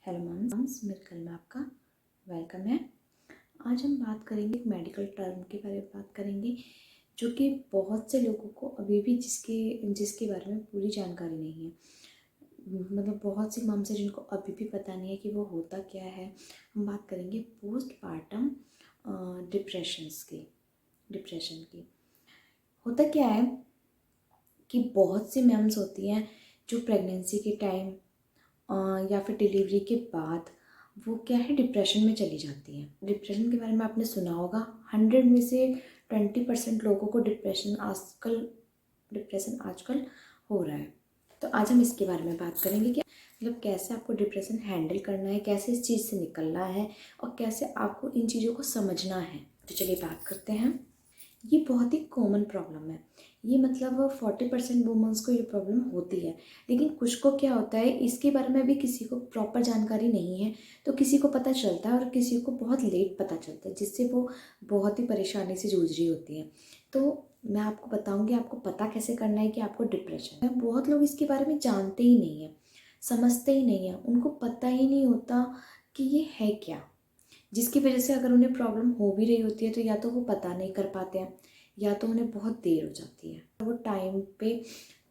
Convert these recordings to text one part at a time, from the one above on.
Hello mums, मेरे कल में आपका वेलकम है। आज हम बात करेंगे एक मेडिकल टर्म के बारे में बात करेंगे जो कि बहुत से लोगों को अभी भी जिसके बारे में पूरी जानकारी नहीं है। मतलब बहुत सी मम्स हैं जिनको अभी भी पता नहीं है कि वो होता क्या है। हम बात करेंगे पोस्टपार्टम डिप्रेशन की। होता क्या है कि बहुत सी मैम्स होती हैं जो प्रेगनेंसी के टाइम या फिर डिलीवरी के बाद वो क्या है डिप्रेशन में चली जाती हैं। डिप्रेशन के बारे में आपने सुना होगा। 100 में से 20% लोगों को डिप्रेशन आजकल हो रहा है। तो आज हम इसके बारे में बात करेंगे कि मतलब कैसे आपको डिप्रेशन हैंडल करना है, कैसे इस चीज़ से निकलना है और कैसे आपको इन चीज़ों को समझना है। तो चलिए बात करते हैं। ये बहुत ही कॉमन प्रॉब्लम है। ये मतलब 40% वुमेंस को ये प्रॉब्लम होती है, लेकिन कुछ को क्या होता है इसके बारे में भी किसी को प्रॉपर जानकारी नहीं है। तो किसी को पता चलता है और किसी को बहुत लेट पता चलता है, जिससे वो बहुत ही परेशानी से जूझ रही होती है। तो मैं आपको बताऊंगी आपको पता कैसे करना है कि आपको डिप्रेशन है। बहुत लोग इसके बारे में जानते ही नहीं है, समझते ही नहीं है, उनको पता ही नहीं होता कि ये है क्या, जिसकी वजह से अगर उन्हें प्रॉब्लम हो भी रही होती है तो या तो वो पता नहीं कर पाते हैं या तो उन्हें बहुत देर हो जाती है, वो टाइम पे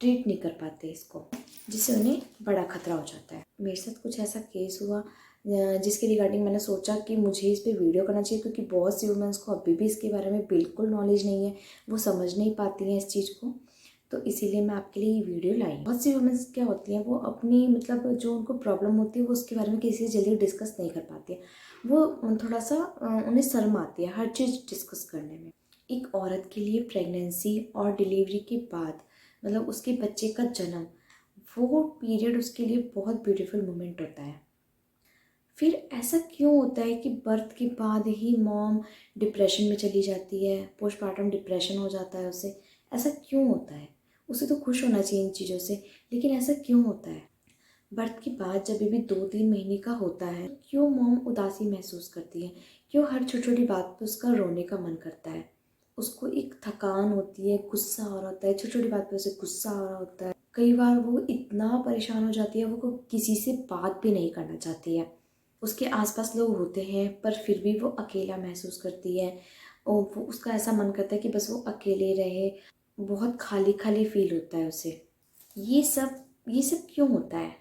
ट्रीट नहीं कर पाते इसको, जिससे उन्हें बड़ा खतरा हो जाता है। मेरे साथ कुछ ऐसा केस हुआ जिसके रिगार्डिंग मैंने सोचा कि मुझे इस पर वीडियो करना चाहिए, क्योंकि बहुत सी वुमेंस को अभी भी इसके बारे में बिल्कुल नॉलेज नहीं है, वो समझ नहीं पाती हैं इस चीज़ को। तो इसीलिए मैं आपके लिए ये वीडियो लाई। बहुत सी वुमेंस क्या होती हैं वो अपनी मतलब जो उनको प्रॉब्लम होती है वो उसके बारे में किसी से जल्दी डिस्कस नहीं कर पाती है। वो थोड़ा सा उन्हें शर्म आती है हर चीज़ डिस्कस करने में। एक औरत के लिए प्रेगनेंसी और डिलीवरी के बाद मतलब उसके बच्चे का जन्म, वो पीरियड उसके लिए बहुत ब्यूटीफुल मोमेंट होता है। फिर ऐसा क्यों होता है कि बर्थ के बाद ही मॉम डिप्रेशन में चली जाती है, पोस्टपार्टम डिप्रेशन हो जाता है उसे? ऐसा क्यों होता है? उसे तो खुश होना चाहिए इन चीज़ों से, लेकिन ऐसा क्यों होता है? बर्थ के बाद जब बेबी 2-3 महीने का होता है, क्यों मॉम उदासी महसूस करती है? क्यों हर छोटी छोटी बात पे उसका रोने का मन करता है? उसको एक थकान होती है, गुस्सा आ रहा होता है, छोटी छोटी बात पे उसे गुस्सा आ रहा होता है। कई बार वो इतना परेशान हो जाती है वो किसी से बात भी नहीं करना चाहती है। उसके आसपास लोग होते हैं पर फिर भी वो अकेला महसूस करती है और वो उसका ऐसा मन करता है कि बस वो अकेले रहे। बहुत खाली खाली फील होता है उसे। ये सब क्यों होता है?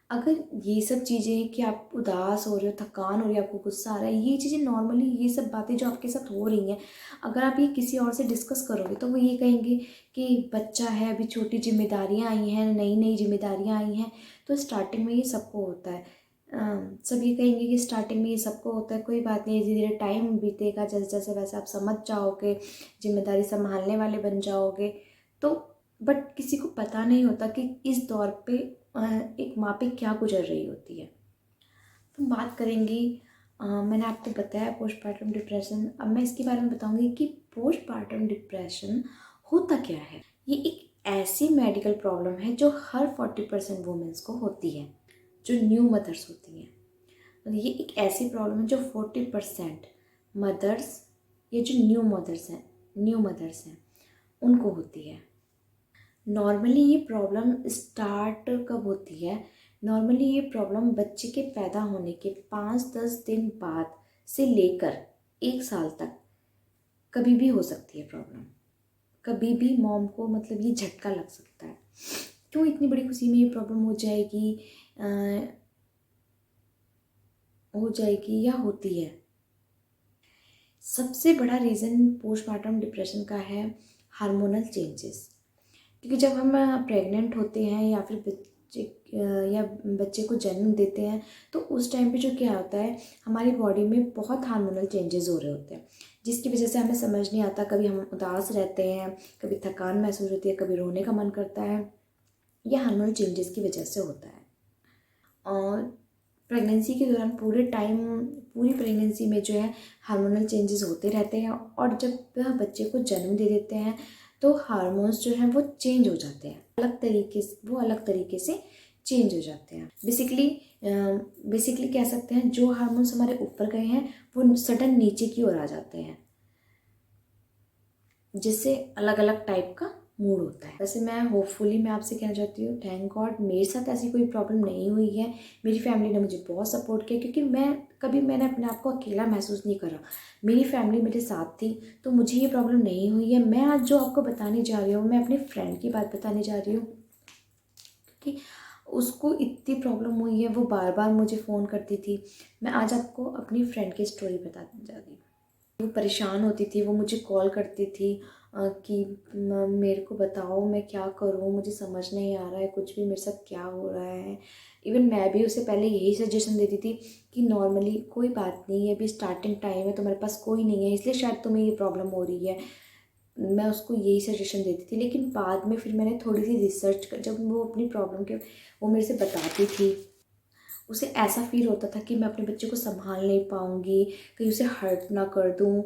अगर ये सब चीज़ें कि आप उदास हो रहे हो, थकान हो रही है, आपको गुस्सा आ रहा है, ये चीज़ें नॉर्मली, ये सब बातें जो आपके साथ हो रही हैं, अगर आप ये किसी और से डिस्कस करोगे तो वो ये कहेंगे कि बच्चा है, अभी छोटी जिम्मेदारियां आई हैं, नई नई जिम्मेदारियां आई हैं। तो स्टार्टिंग में ये सबको होता है। सब ये कहेंगे कि स्टार्टिंग में ये सबको होता है, कोई बात नहीं, धीरे धीरे टाइम बीतेगा, जैसे जैसे वैसे आप समझ जाओगे, जिम्मेदारी संभालने वाले बन जाओगे। तो बट किसी को पता नहीं होता कि इस दौर पे एक माँ पे क्या गुजर रही होती है। तो बात करेंगे, मैंने आपको बताया पोस्टपार्टम डिप्रेशन। अब मैं इसके बारे में बताऊंगी कि पोस्टपार्टम डिप्रेशन होता क्या है। ये एक ऐसी मेडिकल प्रॉब्लम है जो हर 40% वुमेन्स को होती है, जो न्यू मदर्स होती हैं। तो ये एक ऐसी प्रॉब्लम है जो 40% मदर्स, ये जो न्यू मदर्स हैं उनको होती है। नॉर्मली ये प्रॉब्लम स्टार्ट कब होती है? नॉर्मली ये प्रॉब्लम बच्चे के पैदा होने के 5-10 दिन बाद से लेकर 1 साल तक कभी भी हो सकती है प्रॉब्लम। कभी भी मॉम को मतलब ये झटका लग सकता है। क्यों इतनी बड़ी खुशी में ये प्रॉब्लम हो जाएगी या होती है? सबसे बड़ा रीज़न पोस्टमार्टम डिप्रेशन का है हार्मोनल चेंजेस। क्योंकि जब हम प्रेग्नेंट होते हैं या फिर बच्चे को जन्म देते हैं तो उस टाइम पे जो क्या होता है, हमारी बॉडी में बहुत हार्मोनल चेंजेस हो रहे होते हैं, जिसकी वजह से हमें समझ नहीं आता। कभी हम उदास रहते हैं, कभी थकान महसूस होती है, कभी रोने का मन करता है। यह हार्मोनल चेंजेस की वजह से होता है। और प्रेगनेंसी के दौरान पूरी प्रेगनेंसी में जो है हार्मोनल चेंजेस होते रहते हैं, और जब वह बच्चे को जन्म दे देते हैं तो हार्मोन्स जो हैं वो चेंज हो जाते हैं, अलग तरीके से चेंज हो जाते हैं। बेसिकली कह सकते हैं जो हार्मोन्स हमारे ऊपर गए हैं वो सडन नीचे की ओर आ जाते हैं, जिससे अलग अलग टाइप का मूड होता है। वैसे मैं आपसे कहना चाहती हूँ, थैंक गॉड मेरे साथ ऐसी कोई प्रॉब्लम नहीं हुई है। मेरी फैमिली ने मुझे बहुत सपोर्ट किया, क्योंकि मैंने अपने आप को अकेला महसूस नहीं करा। मेरी फैमिली मेरे साथ थी, तो मुझे ये प्रॉब्लम नहीं हुई है। मैं आज जो आपको बताने जा रही हूँ, मैं अपने फ्रेंड की बात बताने जा रही हूँ कि उसको इतनी प्रॉब्लम हुई है, वो बार बार मुझे फ़ोन करती थी। मैं आज आपको अपनी फ्रेंड की स्टोरी बताने जा रही हूँ। वो परेशान होती थी, वो मुझे कॉल करती थी कि मेरे को बताओ मैं क्या करूँ, मुझे समझ नहीं आ रहा है कुछ भी, मेरे साथ क्या हो रहा है। इवन मैं भी उसे पहले यही सजेशन देती थी कि नॉर्मली कोई बात नहीं है, अभी स्टार्टिंग टाइम है, तुम्हारे पास कोई नहीं है, इसलिए शायद तुम्हें ये प्रॉब्लम हो रही है। मैं उसको यही सजेशन देती थी। लेकिन बाद में फिर मैंने थोड़ी सी रिसर्च कर, जब वो अपनी प्रॉब्लम के वो मेरे से बताती थी, उसे ऐसा फ़ील होता था कि मैं अपने बच्चे को सँभाल नहीं पाऊँगी, कहीं उसे हर्ट ना कर दूँ।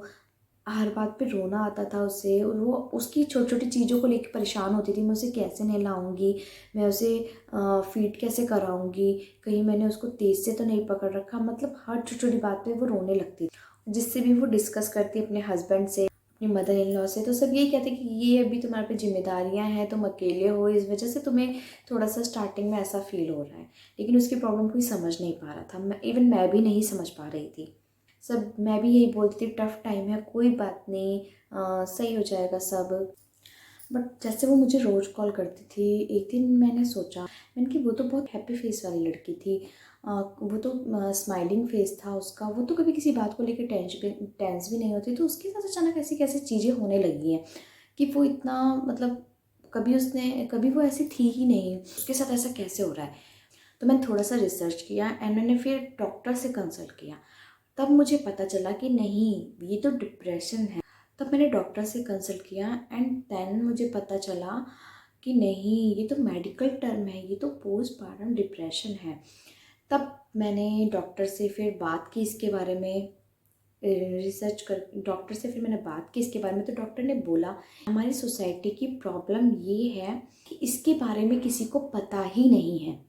हर बात पे रोना आता था उसे, और वो उसकी छोटी-छोटी चीज़ों को लेके परेशान होती थी। मैं उसे कैसे नहलाऊँगी, मैं उसे फ़ीड कैसे कराऊँगी, कहीं मैंने उसको तेज़ से तो नहीं पकड़ रखा। मतलब हर छोटी-छोटी बात पे वो रोने लगती थी। जिससे भी वो डिस्कस करती अपने हस्बैंड से, अपनी मदर इन लॉ से, तो सब यही कहते कि ये अभी तुम्हारे पे ज़िम्मेदारियाँ हैं, तुम अकेले हो, इस वजह से तुम्हें थोड़ा-सा स्टार्टिंग में ऐसा फ़ील हो रहा है। लेकिन उसकी प्रॉब्लम कोई समझ नहीं पा रहा था। मैं भी नहीं समझ पा रही थी। मैं भी यही बोलती थी टफ़ टाइम है, कोई बात नहीं, सही हो जाएगा सब। बट जैसे वो मुझे रोज़ कॉल करती थी, एक दिन मैंने कि वो तो बहुत हैप्पी फेस वाली लड़की थी। वो तो स्माइलिंग फेस था उसका, वो तो कभी किसी बात को लेकर टेंस भी नहीं होती, तो उसके साथ अचानक ऐसी कैसी चीज़ें होने लगी हैं कि वो इतना, मतलब कभी वो ऐसी थी ही नहीं, उसके साथ ऐसा कैसे हो रहा है। तो मैंने थोड़ा सा रिसर्च किया एंड मैंने फिर डॉक्टर से कंसल्ट किया। तब मुझे पता चला कि नहीं, ये तो डिप्रेशन है। तब मैंने डॉक्टर से कंसल्ट किया एंड देन मुझे पता चला कि नहीं, ये तो मेडिकल टर्म है, ये तो पोस्टपार्टम डिप्रेशन है। तब मैंने डॉक्टर से फिर बात की इसके बारे में, रिसर्च कर डॉक्टर से फिर मैंने बात की इसके बारे में। तो डॉक्टर ने बोला हमारी सोसाइटी की प्रॉब्लम ये है कि इसके बारे में किसी को पता ही नहीं है।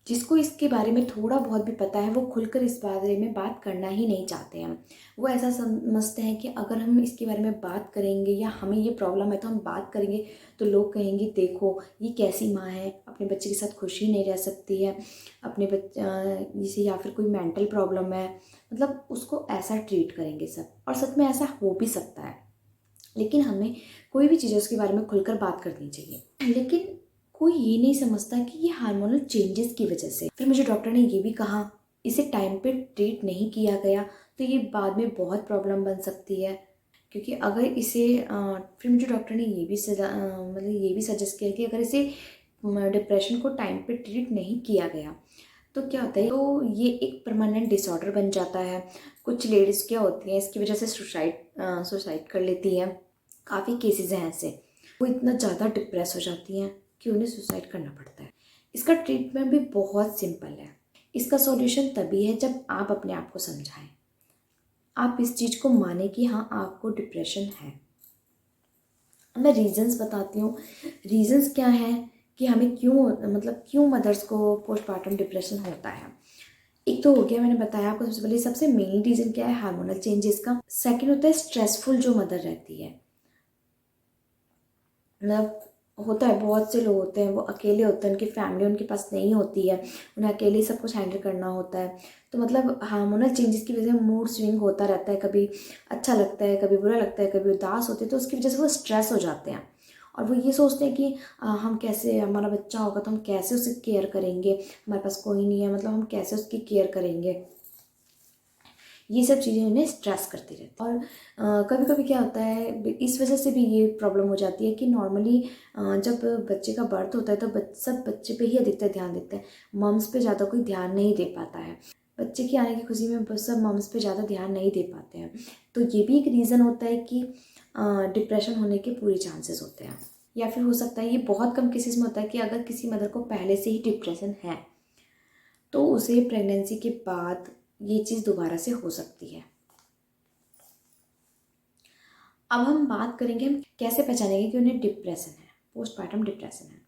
जिसको इसके बारे में थोड़ा बहुत भी पता है, वो खुलकर इस बारे में बात करना ही नहीं चाहते हैं। वो ऐसा समझते हैं कि अगर हम इसके बारे में बात करेंगे या हमें ये प्रॉब्लम है तो हम बात करेंगे तो लोग कहेंगे देखो ये कैसी माँ है, अपने बच्चे के साथ खुशी नहीं रह सकती है, अपने बच्चे या फिर कोई मेंटल प्रॉब्लम है, मतलब उसको ऐसा ट्रीट करेंगे सब। और सच में ऐसा हो भी सकता है, लेकिन हमें कोई भी चीज़ है उसके बारे में खुलकर बात करनी चाहिए। लेकिन कोई ये नहीं समझता कि ये हार्मोनल चेंजेस की वजह से। फिर मुझे डॉक्टर ने ये भी कहा इसे टाइम पे ट्रीट नहीं किया गया तो ये बाद में बहुत प्रॉब्लम बन सकती है, क्योंकि अगर इसे फिर मुझे डॉक्टर ने ये भी सजेस्ट किया कि अगर इसे डिप्रेशन को टाइम पे ट्रीट नहीं किया गया तो क्या होता है, तो ये एक परमानेंट डिसऑर्डर बन जाता है। कुछ लेडीज़ क्या होती हैं, इसकी वजह से सुसाइड कर लेती हैं। काफ़ी केसेस हैं ऐसे, वो इतना ज़्यादा डिप्रेस हो जाती हैं कि उन्हें सुसाइड करना पड़ता है। इसका ट्रीटमेंट भी बहुत सिंपल है। इसका सॉल्यूशन तभी है जब आप अपने आप को समझाएं, आप इस चीज़ को माने कि हाँ आपको डिप्रेशन है। मैं रीजंस बताती हूँ। रीजंस क्या है कि हमें क्यों मदर्स को पोस्टपार्टम डिप्रेशन होता है। एक तो हो गया, मैंने बताया आपको सबसे पहले, सबसे मेन रीज़न क्या है, हार्मोनल चेंजेस का। सेकंड होता है स्ट्रेसफुल जो मदर रहती है। मतलब होता है, बहुत से लोग होते हैं वो अकेले होते हैं, उनकी फैमिली उनके पास नहीं होती है, उन्हें अकेले ही सब कुछ हैंडल करना होता है। तो मतलब हार्मोनल चेंजेस की वजह से मूड स्विंग होता रहता है, कभी अच्छा लगता है, कभी बुरा लगता है, कभी उदास होते हैं, तो उसकी वजह से वो स्ट्रेस हो जाते हैं। और वो ये सोचते हैं कि हम कैसे, हमारा बच्चा होगा तो हम कैसे उसकी केयर करेंगे, हमारे पास कोई नहीं है, मतलब हम कैसे उसकी केयर करेंगे। ये सब चीज़ें उन्हें स्ट्रेस करती रहती हैं। और कभी कभी क्या होता है, इस वजह से भी ये प्रॉब्लम हो जाती है कि नॉर्मली जब बच्चे का बर्थ होता है तो सब बच्चे पे ही अधिकतर ध्यान देते हैं, मम्स पे ज़्यादा कोई ध्यान नहीं दे पाता है। बच्चे की आने की खुशी में सब मम्स पे ज़्यादा ध्यान नहीं दे पाते हैं। तो ये भी एक रीज़न होता है कि डिप्रेशन होने के पूरे चांसेस होते हैं। या फिर हो सकता है, ये बहुत कम केसेस में होता है कि अगर किसी मदर को पहले से ही डिप्रेशन है तो उसे प्रेगनेंसी के बाद ये चीज़ दोबारा से हो सकती है। अब हम बात करेंगे हम कैसे पहचानेंगे कि उन्हें डिप्रेशन है, पोस्टपार्टम डिप्रेशन है।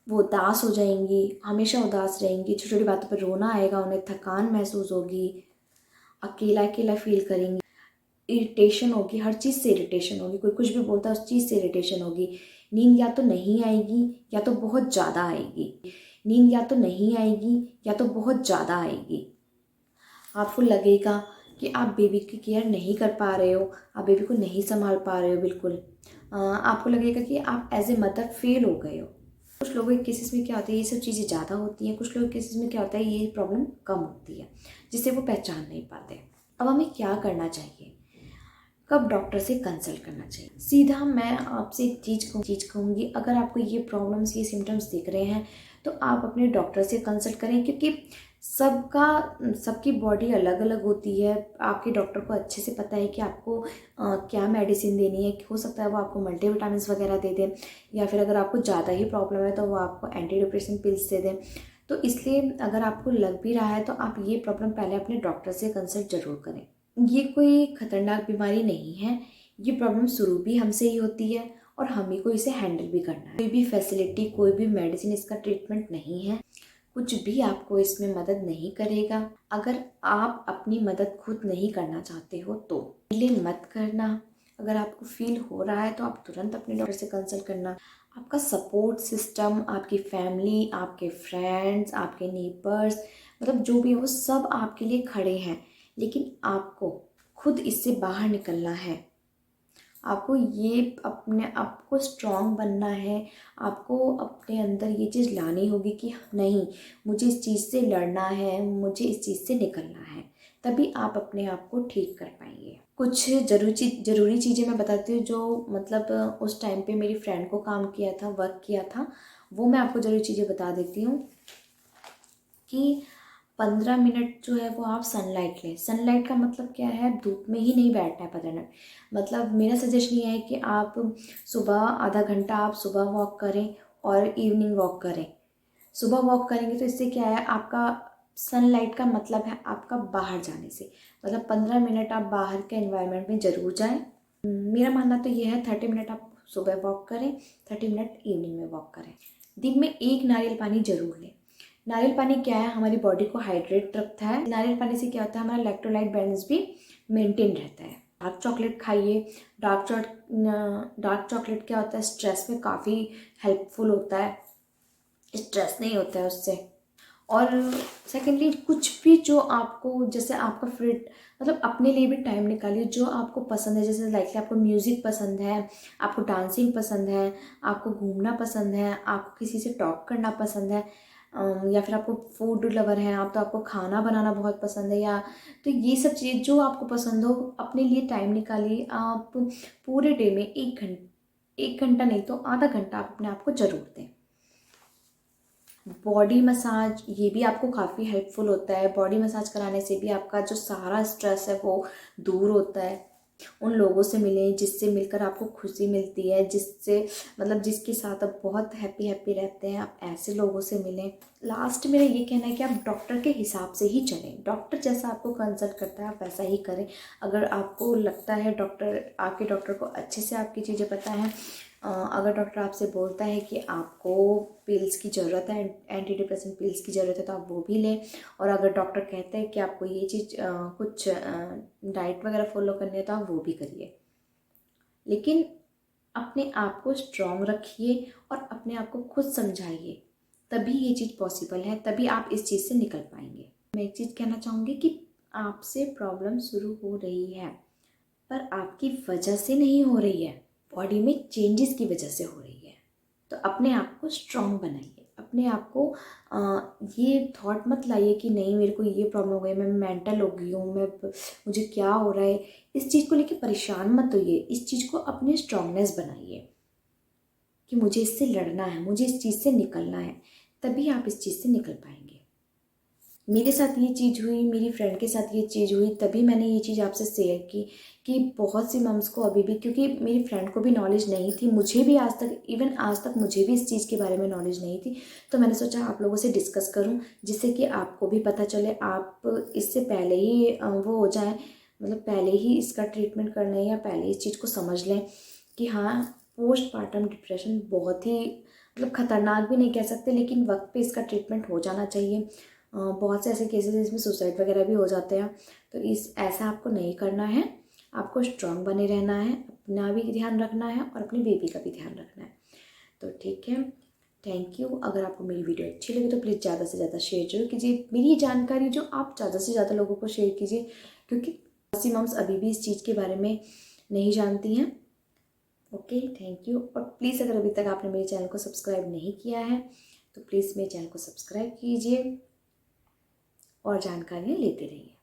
वो उदास हो जाएंगी, हमेशा उदास रहेंगी, छोटी छोटी बातों पर रोना आएगा, उन्हें थकान महसूस होगी, अकेला अकेला फील करेंगी, इरिटेशन होगी, हर चीज़ से इरिटेशन होगी, कोई कुछ भी बोलता है उस चीज़ से इरिटेशन होगी। नींद या तो नहीं आएगी या तो बहुत ज़्यादा आएगी। नींद या तो नहीं आएगी या तो बहुत ज़्यादा आएगी। आपको लगेगा कि आप बेबी की केयर नहीं कर पा रहे हो, आप बेबी को नहीं संभाल पा रहे हो बिल्कुल। आपको लगेगा कि आप एज ए मदर फेल हो गए हो। कुछ लोगों के केसेस में क्या होता है, ये सब चीज़ें ज़्यादा होती हैं, कुछ लोगों के केसेस में क्या होता है, ये प्रॉब्लम कम होती है जिससे वो पहचान नहीं पाते। अब हमें क्या करना चाहिए, कब डॉक्टर से कंसल्ट करना चाहिए? सीधा मैं आपसे एक चीज़ कहूँगी, अगर आपको ये प्रॉब्लम्स, ये सिम्टम्स दिख रहे हैं तो आप अपने डॉक्टर से कंसल्ट करें, क्योंकि सबकी बॉडी अलग अलग होती है। आपके डॉक्टर को अच्छे से पता है कि आपको क्या मेडिसिन देनी है। हो सकता है वो आपको मल्टीविटामिन वगैरह दे दें, या फिर अगर आपको ज़्यादा ही प्रॉब्लम है तो वो आपको एंटी डिप्रेशन पिल्स दे दें। तो इसलिए अगर आपको लग भी रहा है तो आप ये प्रॉब्लम पहले अपने डॉक्टर से कंसल्ट ज़रूर करें। ये कोई खतरनाक बीमारी नहीं है, ये प्रॉब्लम शुरू भी हमसे ही होती है और हम ही को इसे हैंडल भी करना है। कोई भी फैसिलिटी, कोई भी मेडिसिन इसका ट्रीटमेंट नहीं है, कुछ भी आपको इसमें मदद नहीं करेगा। अगर आप अपनी मदद खुद नहीं करना चाहते हो तो डिले मत करना। अगर आपको फील हो रहा है तो आप तुरंत अपने डॉक्टर से कंसल्ट करना। आपका सपोर्ट सिस्टम, आपकी फैमिली, आपके फ्रेंड्स, आपके नेबर्स, मतलब जो भी है वो सब आपके लिए खड़े हैं, लेकिन आपको खुद इससे बाहर निकलना है। आपको ये अपने आप को स्ट्रॉन्ग बनना है। आपको अपने अंदर ये चीज़ लानी होगी कि नहीं, मुझे इस चीज़ से लड़ना है, मुझे इस चीज़ से निकलना है, तभी आप अपने आप को ठीक कर पाएंगे। कुछ ज़रूरी चीज़ें मैं बताती हूँ जो मतलब उस टाइम पे मेरी फ्रेंड को काम किया था, वर्क किया था, वो मैं आपको ज़रूरी चीज़ें बता देती हूँ। कि 15 मिनट जो है वो आप सनलाइट लें। सनलाइट का मतलब क्या है, धूप में ही नहीं बैठना है 15 मिनट। मतलब मेरा सजेशन ये है कि आप सुबह आधा घंटा आप सुबह वॉक करें और इवनिंग वॉक करें। सुबह वॉक करेंगे तो इससे क्या है, आपका सनलाइट का मतलब है आपका बाहर जाने से। मतलब 15 मिनट आप बाहर के एनवायरनमेंट में ज़रूर जाएं। मेरा मानना तो ये है 30 मिनट आप सुबह वॉक करें, 30 मिनट इवनिंग में वॉक करें। दिन में 1 नारियल पानी ज़रूर लें। नारियल पानी क्या है, हमारी बॉडी को हाइड्रेट रखता है। नारियल पानी से क्या होता है, हमारा इलेक्ट्रोलाइट बैलेंस भी मेंटेन रहता है। डार्क चॉकलेट खाइए। डार्क चॉकलेट क्या होता है, स्ट्रेस में काफ़ी हेल्पफुल होता है, स्ट्रेस नहीं होता है उससे। और सेकेंडली, कुछ भी जो आपको, जैसे आपका मतलब अपने लिए भी टाइम निकालिए जो आपको पसंद है। जैसे लाइक आपको म्यूज़िक पसंद है, आपको डांसिंग पसंद है, आपको घूमना पसंद है, आपको किसी से टॉक करना पसंद है, या फिर आपको फूड लवर हैं आप तो आपको खाना बनाना बहुत पसंद है, या तो ये सब चीज़ जो आपको पसंद हो, अपने लिए टाइम निकालिए। आप पूरे डे में 1 घंटा नहीं तो आधा घंटा आप अपने आप को ज़रूर दें। बॉडी मसाज, ये भी आपको काफ़ी हेल्पफुल होता है। बॉडी मसाज कराने से भी आपका जो सारा स्ट्रेस है वो दूर होता है। उन लोगों से मिलें जिससे मिलकर आपको खुशी मिलती है, जिससे मतलब जिसके साथ आप बहुत हैप्पी रहते हैं, आप ऐसे लोगों से मिलें। लास्ट मेरा ये कहना है कि आप डॉक्टर के हिसाब से ही चलें। डॉक्टर जैसा आपको कंसल्ट करता है आप वैसा ही करें। अगर आपको लगता है आपके डॉक्टर को अच्छे से आपकी चीज़ें पता है, अगर डॉक्टर आपसे बोलता है कि आपको पिल्स की ज़रूरत है, एंटी डिप्रेशन पिल्स की ज़रूरत है, तो आप वो भी लें। और अगर डॉक्टर कहते हैं कि आपको ये चीज़ कुछ डाइट वगैरह फॉलो करनी है तो आप वो भी करिए। लेकिन अपने आप को स्ट्रॉन्ग रखिए और अपने आप को खुद समझाइए, तभी ये चीज़ पॉसिबल है, तभी आप इस चीज़ से निकल पाएंगे। मैं एक चीज़ कहना चाहूँगी कि आपसे प्रॉब्लम शुरू हो रही है पर आपकी वजह से नहीं हो रही है, बॉडी में चेंजेस की वजह से हो रही है। तो अपने आप को स्ट्रॉन्ग बनाइए। अपने आप को ये थॉट मत लाइए कि नहीं मेरे को ये प्रॉब्लम हो गई, मैं मेंटल हो गई हूँ, मुझे क्या हो रहा है। इस चीज़ को लेके परेशान मत होइए। इस चीज़ को अपनी स्ट्रॉन्गनेस बनाइए कि मुझे इससे लड़ना है, मुझे इस चीज़ से निकलना है, तभी आप इस चीज़ से निकल पाएंगे। मेरे साथ ये चीज़ हुई, मेरी फ्रेंड के साथ ये चीज़ हुई, तभी मैंने ये चीज़ आपसे शेयर की कि बहुत सी मम्स को अभी भी, क्योंकि मेरी फ्रेंड को भी नॉलेज नहीं थी, मुझे भी आज तक मुझे भी इस चीज़ के बारे में नॉलेज नहीं थी। तो मैंने सोचा आप लोगों से डिस्कस करूं, जिससे कि आपको भी पता चले, आप इससे पहले ही वो हो जाए, मतलब पहले ही इसका ट्रीटमेंट कर लें या पहले इस चीज़ को समझ लें कि हाँ, पोस्टपार्टम डिप्रेशन बहुत ही मतलब ख़तरनाक भी नहीं कह सकते, लेकिन वक्त पे इसका ट्रीटमेंट हो जाना चाहिए। बहुत से ऐसे केसेस इसमें सुसाइड वगैरह भी हो जाते हैं, तो ऐसा आपको नहीं करना है। आपको स्ट्रांग बने रहना है, अपना भी ध्यान रखना है और अपनी बेबी का भी ध्यान रखना है। तो ठीक है, थैंक यू। अगर आपको मेरी वीडियो अच्छी लगे तो प्लीज़ ज़्यादा से ज़्यादा शेयर जरूर कीजिए। मेरी जानकारी जो आप ज़्यादा से ज़्यादा लोगों को शेयर कीजिए, क्योंकि बहुत सी मम्स अभी भी इस चीज़ के बारे में नहीं जानती हैं। Okay, thank you. और प्लीज़ अगर अभी तक आपने मेरे चैनल को सब्सक्राइब नहीं किया है तो प्लीज़ मेरे चैनल को सब्सक्राइब कीजिए और जानकारियाँ लेते रहिए।